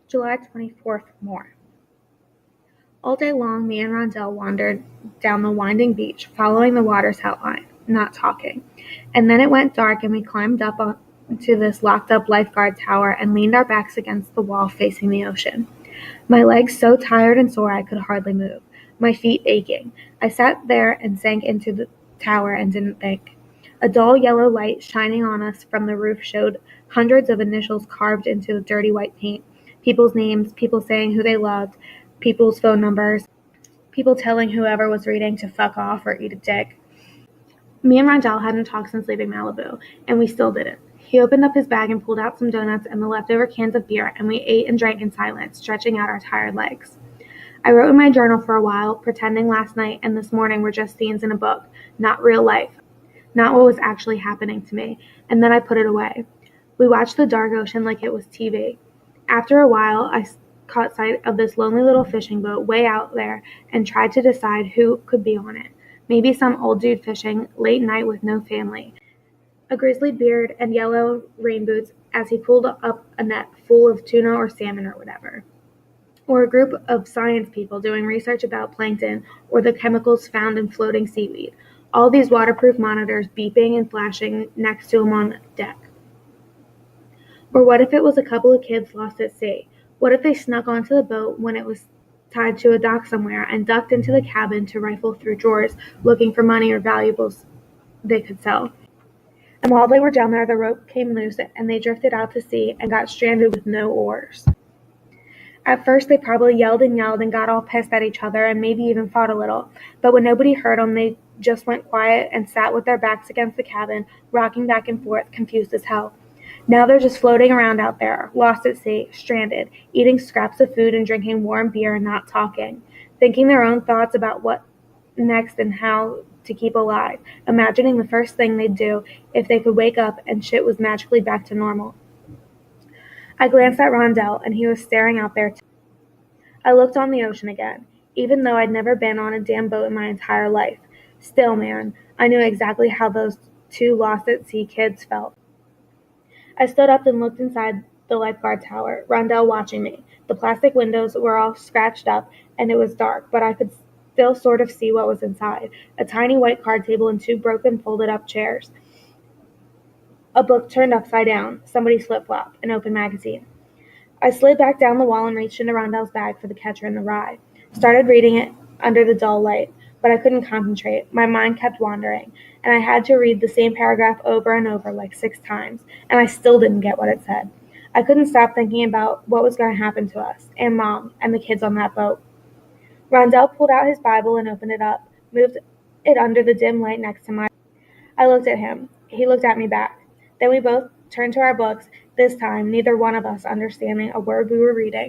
July 24th, more. All day long, me and Rondell wandered down the winding beach, following the water's outline, not talking. And then it went dark and we climbed up onto this locked-up lifeguard tower and leaned our backs against the wall facing the ocean. My legs so tired and sore I could hardly move, my feet aching. I sat there and sank into the tower and didn't think. A dull yellow light shining on us from the roof showed hundreds of initials carved into the dirty white paint. People's names, people saying who they loved, people's phone numbers, people telling whoever was reading to fuck off or eat a dick. Me and Rondell hadn't talked since leaving Malibu, and we still didn't. He opened up his bag and pulled out some donuts and the leftover cans of beer, and we ate and drank in silence, stretching out our tired legs. I wrote in my journal for a while, pretending last night and this morning were just scenes in a book, not real life, not what was actually happening to me, and then I put it away. We watched the dark ocean like it was TV. After a while, I caught sight of this lonely little fishing boat way out there and tried to decide who could be on it. Maybe some old dude fishing late night with no family, a grizzly beard and yellow rain boots as he pulled up a net full of tuna or salmon or whatever. Or a group of science people doing research about plankton or the chemicals found in floating seaweed. All these waterproof monitors beeping and flashing next to him on deck. Or what if it was a couple of kids lost at sea? What if they snuck onto the boat when it was tied to a dock somewhere and ducked into the cabin to rifle through drawers looking for money or valuables they could sell? And while they were down there, the rope came loose and they drifted out to sea and got stranded with no oars. At first, they probably yelled and got all pissed at each other and maybe even fought a little. But when nobody heard them, they just went quiet and sat with their backs against the cabin, rocking back and forth, confused as hell. Now they're just floating around out there, lost at sea, stranded, eating scraps of food and drinking warm beer and not talking, thinking their own thoughts about what next and how to keep alive, imagining the first thing they'd do if they could wake up and shit was magically back to normal. I glanced at Rondell, and he was staring out there too. I looked on the ocean again, even though I'd never been on a damn boat in my entire life. Still, man, I knew exactly how those two lost-at-sea kids felt. I stood up and looked inside the lifeguard tower, Rondell watching me. The plastic windows were all scratched up, and it was dark, but I could still sort of see what was inside. A tiny white card table and two broken folded-up chairs. A book turned upside down, somebody's flip-flop, an open magazine. I slid back down the wall and reached into Rondell's bag for the Catcher in the Rye. Started reading it under the dull light, but I couldn't concentrate. My mind kept wandering, and I had to read the same paragraph over and over like 6 times, and I still didn't get what it said. I couldn't stop thinking about what was going to happen to us, and Mom, and the kids on that boat. Rondell pulled out his Bible and opened it up, moved it under the dim light next to mine. I looked at him. He looked at me back. Then we both turned to our books, this time neither one of us understanding a word we were reading.